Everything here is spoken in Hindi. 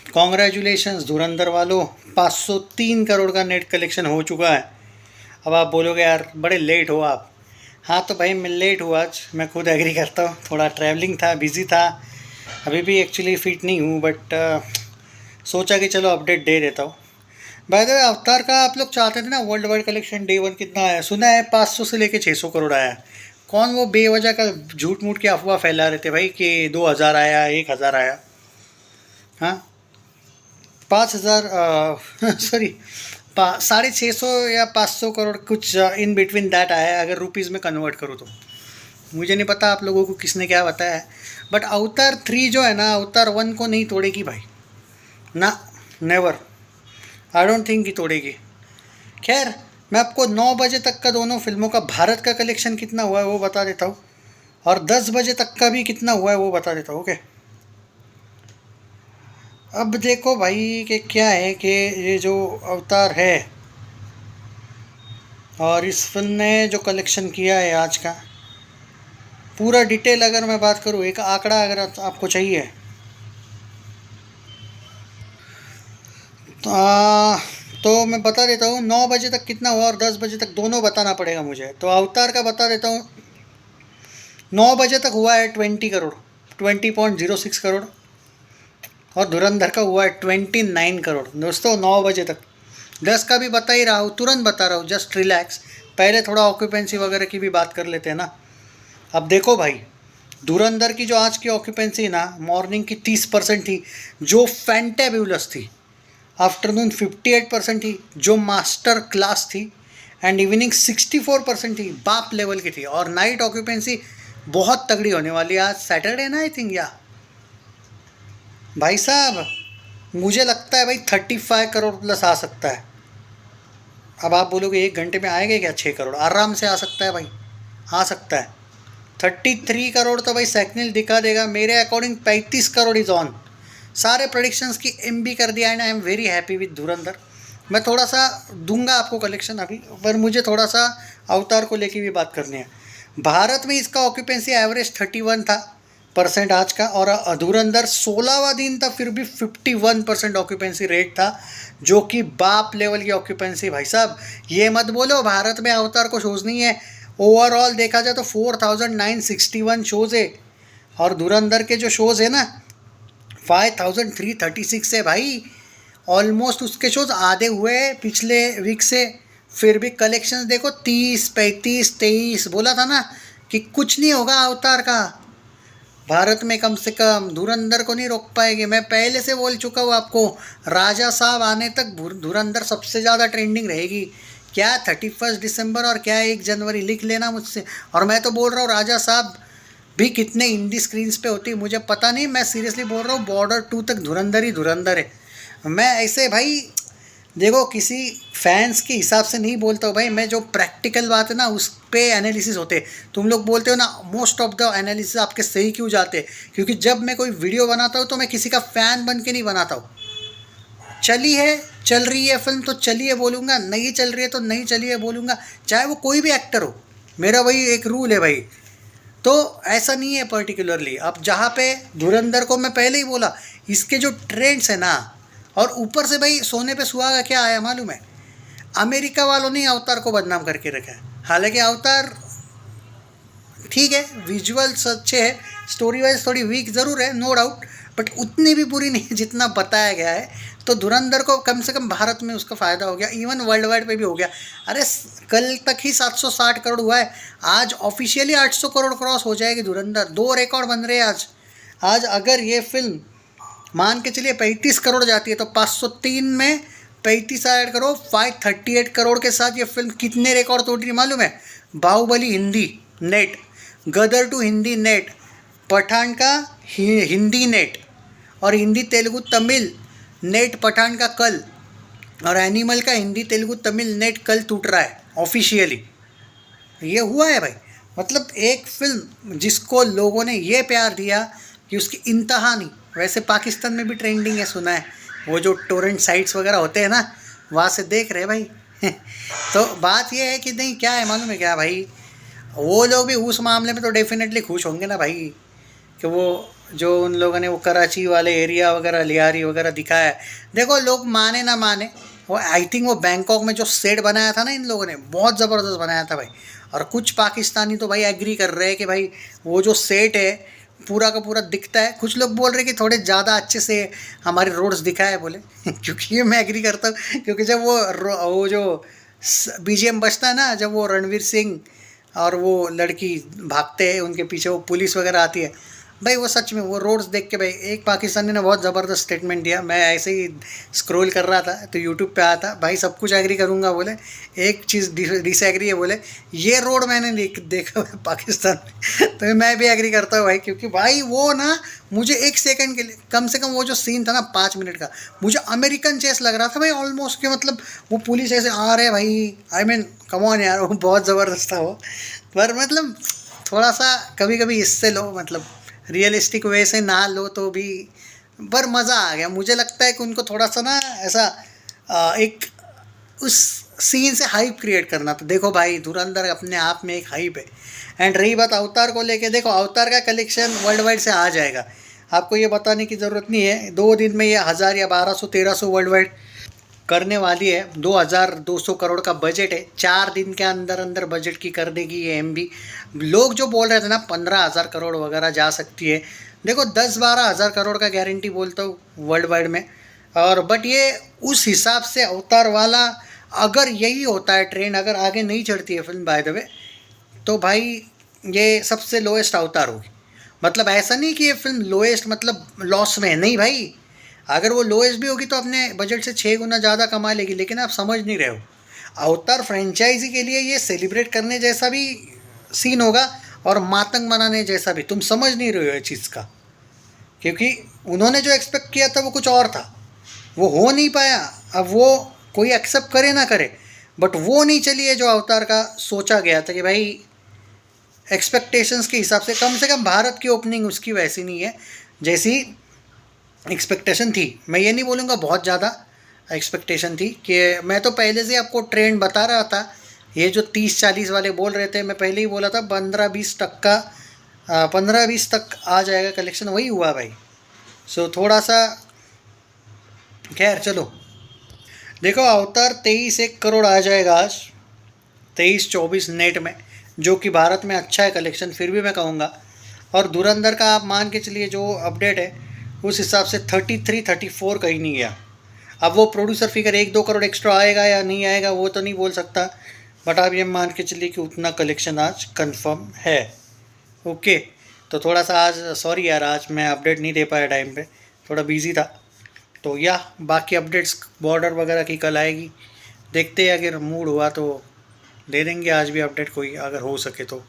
कॉन्ग्रेचुलेशंस धुरंधर वालों, 503 करोड़ का नेट कलेक्शन हो चुका है। अब आप बोलोगे यार बड़े लेट हो आप। हाँ तो भाई मैं लेट हुआ, आज मैं खुद एग्री करता हूँ, थोड़ा ट्रैवलिंग था, बिज़ी था, अभी भी एक्चुअली फिट नहीं हूँ, बट सोचा कि चलो अपडेट दे देता हूँ। बाय द वे अवतार का आप लोग चाहते थे ना वर्ल्ड वाइड कलेक्शन डे 1 कितना आया, सुना है 500 से लेके 600 करोड़ आया है। कौन वो बेवजह का झूठ मूठ की अफवाह फैला रहे थे भाई कि 2000 आया, 1000 आया। हाँ 5000 सॉरी 650 या 500 करोड़ कुछ इन बिटवीन दैट आया है, अगर रुपीज़ में कन्वर्ट करूँ तो। मुझे नहीं पता आप लोगों को किसने क्या बताया है, बट अवतार 3 जो है ना अवतार 1 को नहीं तोड़ेगी भाई ना, नेवर, आई डोंट थिंक कि तोड़ेगी। खैर मैं आपको 9 बजे तक का दोनों फिल्मों का भारत का कलेक्शन कितना हुआ है वो बता देता हूँ, और 10 बजे तक का भी कितना हुआ है वो बता देता हूँ। ओके अब देखो भाई कि क्या है कि ये जो अवतार है और इस फिल्म ने जो कलेक्शन किया है आज का, पूरा डिटेल अगर मैं बात करूँ, एक आंकड़ा अगर आपको चाहिए तो तो मैं बता देता हूँ 9 बजे तक कितना हुआ और 10 बजे तक दोनों बताना पड़ेगा मुझे। तो अवतार का बता देता हूँ, 9 बजे तक हुआ है 20 करोड़, 20.06 करोड़, और धुरंधर का हुआ है 29 करोड़ दोस्तों 9 बजे तक। 10 का भी बता ही रहा हूँ, तुरंत बता रहा हूँ, जस्ट रिलैक्स। पहले थोड़ा ऑक्यूपेंसी वगैरह की भी बात कर लेते हैं ना। अब देखो भाई धुरंधर की जो आज की ऑक्यूपेंसी ना, मॉर्निंग की 30% थी जो फैंटेब्यूलस थी, आफ्टरनून 58% थी जो मास्टर क्लास थी, एंड इवनिंग 64% थी, बाप लेवल की थी। और नाइट ऑक्यूपेंसी बहुत तगड़ी होने वाली है, आज सैटरडे ना आई थिंक, या भाई साहब मुझे लगता है भाई 35 करोड़ प्लस आ सकता है। अब आप बोलोगे 1 घंटे में आएगा क्या 6 करोड़, आराम से आ सकता है भाई, आ सकता है। 33 करोड़ तो भाई सैकनिल दिखा देगा मेरे अकॉर्डिंग। 35 करोड़ इज़ ऑन, सारे प्रोडिक्शंस की एम बी कर दिया, and I am very happy with धुरंधर। मैं थोड़ा सा दूंगा आपको कलेक्शन अभी, पर मुझे थोड़ा सा अवतार को लेके भी बात करनी है। भारत में इसका ऑक्यूपेंसी एवरेज 31 था परसेंट आज का, और धुरंधर 16वां दिन था फिर भी 51% ऑक्यूपेंसी रेट था, जो कि बाप लेवल की ऑक्यूपेंसी। भाई साहब ये मत बोलो भारत में अवतार को शोज़ नहीं है, ओवरऑल देखा जाए तो 4961 शोज़ है, और धुरंधर के जो शोज़ है ना 5336 है भाई। ऑलमोस्ट उसके शोज आधे हुए पिछले वीक से, फिर भी कलेक्शंस देखो 30 35 23। बोला था ना कि कुछ नहीं होगा अवतार का भारत में, कम से कम धुरंधर को नहीं रोक पाएगी। मैं पहले से बोल चुका हूँ आपको, राजा साहब आने तक धुरंधर सबसे ज़्यादा ट्रेंडिंग रहेगी। क्या 31 दिसंबर और क्या 1 जनवरी, लिख लेना मुझसे। और मैं तो बोल रहा हूँ राजा साहब भी कितने इंडी स्क्रीन्स पे होती है मुझे पता नहीं, मैं सीरियसली बोल रहा हूँ बॉर्डर 2 तक धुरंधर ही धुरंधर है। मैं ऐसे भाई देखो किसी फैंस के हिसाब से नहीं बोलता हूँ भाई, मैं जो प्रैक्टिकल बात है ना उस पे एनालिसिस होते हैं। तुम लोग बोलते हो ना मोस्ट ऑफ द एनालिसिस आपके सही क्यों जाते हैं, क्योंकि जब मैं कोई वीडियो बनाता हूँ तो मैं किसी का फ़ैन बन के नहीं बनाता हूँ। चली है, चल रही है फिल्म तो चलिए बोलूँगा, नहीं चल रही है तो नहीं चली है बोलूँगा, चाहे वो कोई भी एक्टर हो। मेरा वही एक रूल है भाई। तो ऐसा नहीं है पर्टिकुलरली। अब जहाँ पे धुरंधर को मैं पहले ही बोला, इसके जो ट्रेंड्स है ना, और ऊपर से भाई सोने पे सुहागा क्या आया मालूम है, अमेरिका वालों ने अवतार को बदनाम करके रखा है। हालांकि अवतार ठीक है, विजुअल्स अच्छे है, स्टोरी वाइज थोड़ी वीक ज़रूर है नो डाउट, बट उतनी भी बुरी नहीं जितना बताया गया है। तो धुरंधर को कम से कम भारत में उसका फ़ायदा हो गया, इवन वर्ल्ड वाइड पे भी हो गया। अरे कल तक ही 760 करोड़ हुआ है, आज ऑफिशियली 800 करोड़ क्रॉस हो जाएगी धुरंधर। 2 रिकॉर्ड बन रहे हैं आज। आज अगर ये फिल्म मान के चलिए 35 करोड़ जाती है तो 503 में 35 ऐड करो, 538 करोड़ के साथ ये फिल्म कितने रिकॉर्ड तोड़ रही मालूम है। Baahubali Hindi net, Gadar two Hindi net, Pathaan का हिंदी नेट, और हिंदी तेलुगु तमिल नेट पठान का कल, और एनिमल का हिंदी तेलुगु तमिल नेट कल टूट रहा है ऑफिशियली। ये हुआ है भाई, मतलब एक फिल्म जिसको लोगों ने ये प्यार दिया कि उसकी इंतहा नहीं। वैसे पाकिस्तान में भी ट्रेंडिंग है सुना है, वो जो टोरेंट साइट्स वगैरह होते हैं ना वहाँ से देख रहे भाई। तो बात ये है कि नहीं, क्या है मालूम है क्या भाई, वो लोग भी उस मामले में तो डेफिनेटली खुश होंगे ना भाई, कि वो जो उन लोगों ने वो कराची वाले एरिया वगैरह लियारी वगैरह दिखाया है, देखो लोग माने ना माने, वो आई थिंक वो बैंकॉक में जो सेट बनाया था ना इन लोगों ने, बहुत ज़बरदस्त बनाया था भाई। और कुछ पाकिस्तानी तो भाई एग्री कर रहे हैं कि भाई वो जो सेट है पूरा का पूरा दिखता है। कुछ लोग बोल रहे हैं कि थोड़े ज़्यादा अच्छे से हमारे रोड्स दिखाए है बोले क्योंकि ये मैं एग्री करता हूँ, क्योंकि जब वो जो बीजीएम बजता है ना, जब वो रणवीर सिंह और वो लड़की भागते हैं उनके पीछे, वो पुलिस वगैरह आती है भाई, वो सच में वो रोड्स देख के भाई एक पाकिस्तानी ने बहुत ज़बरदस्त स्टेटमेंट दिया। मैं ऐसे ही स्क्रॉल कर रहा था तो यूट्यूब पे आया था, भाई सब कुछ एग्री करूँगा बोले, एक चीज़ डिसएग्री है बोले, ये रोड मैंने देखा है पाकिस्तान में तो मैं भी एग्री करता हूँ भाई, क्योंकि भाई वो ना मुझे एक सेकंड के लिए कम से कम वो जो सीन था ना 5 मिनट का, मुझे अमेरिकन चेस लग रहा था भाई ऑलमोस्ट, कि मतलब वो पुलिस ऐसे आ रहे भाई, आई मीन कम ऑन यार, वो बहुत ज़बरदस्त था वो। पर मतलब थोड़ा सा कभी कभी इससे लो, मतलब रियलिस्टिक वे से ना लो तो भी, पर मज़ा आ गया। मुझे लगता है कि उनको थोड़ा सा ना ऐसा एक उस सीन से हाइप क्रिएट करना था। देखो भाई धुरंधर अपने आप में एक हाइप है। एंड रही बात अवतार को लेके, देखो अवतार का कलेक्शन वर्ल्ड वाइड से आ जाएगा, आपको ये बताने की ज़रूरत नहीं है। 2 दिन में ये 1000 या 1200 1300 वर्ल्ड वाइड करने वाली है। 2200 करोड़ का बजट है, 4 दिन के अंदर अंदर बजट की कर देगी ये एमबी। लोग जो बोल रहे थे ना 15,000 करोड़ वगैरह जा सकती है, देखो 10-12 हज़ार करोड़ का गारंटी बोलता हूँ वर्ल्ड वाइड में। और बट ये उस हिसाब से अवतार वाला, अगर यही होता है ट्रेंड, अगर आगे नहीं चढ़ती है फिल्म बाय द वे, तो भाई ये सबसे लोएस्ट अवतार होगी। मतलब ऐसा नहीं कि ये फिल्म लोएस्ट मतलब लॉस में है, नहीं भाई, अगर वो लोएस्ट भी होगी तो अपने बजट से 6 गुना ज़्यादा कमा लेगी। लेकिन आप समझ नहीं रहे हो, अवतार फ्रेंचाइजी के लिए ये सेलिब्रेट करने जैसा भी सीन होगा और मातंग बनाने जैसा भी, तुम समझ नहीं रहे हो ये चीज़ का, क्योंकि उन्होंने जो एक्सपेक्ट किया था वो कुछ और था, वो हो नहीं पाया। अब वो कोई एक्सेप्ट करे ना करे, बट वो नहीं चली है जो अवतार का सोचा गया था कि भाई एक्सपेक्टेशंस के हिसाब से कम भारत की ओपनिंग उसकी वैसी नहीं है जैसी एक्सपेक्टेशन थी। मैं ये नहीं बोलूँगा बहुत ज़्यादा एक्सपेक्टेशन थी, कि मैं तो पहले से आपको ट्रेंड बता रहा था। ये जो 30-40 वाले बोल रहे थे, मैं पहले ही बोला था 15-20 तक का 15-20 तक आ जाएगा कलेक्शन, वही हुआ भाई। सो थोड़ा सा खैर चलो, देखो अवतार 23-1 करोड़ आ जाएगा आज, 23-24 नेट में, जो कि भारत में अच्छा है कलेक्शन फिर भी मैं कहूँगा। और धुरंधर का आप मान के चलिए जो अपडेट है उस हिसाब से 33-34 कहीं नहीं गया। अब वो प्रोड्यूसर फिगर 1-2 करोड़ एक्स्ट्रा आएगा या नहीं आएगा वो तो नहीं बोल सकता, बट आप ये मान के चलिए कि उतना कलेक्शन आज कंफर्म है। ओके, तो थोड़ा सा आज सॉरी यार, आज मैं अपडेट नहीं दे पाया टाइम पे, थोड़ा बिजी था। तो या बाकी अपडेट्स बॉर्डर वगैरह की कल आएगी, देखते हैं अगर मूड हुआ तो दे देंगे आज भी अपडेट कोई, अगर हो सके तो।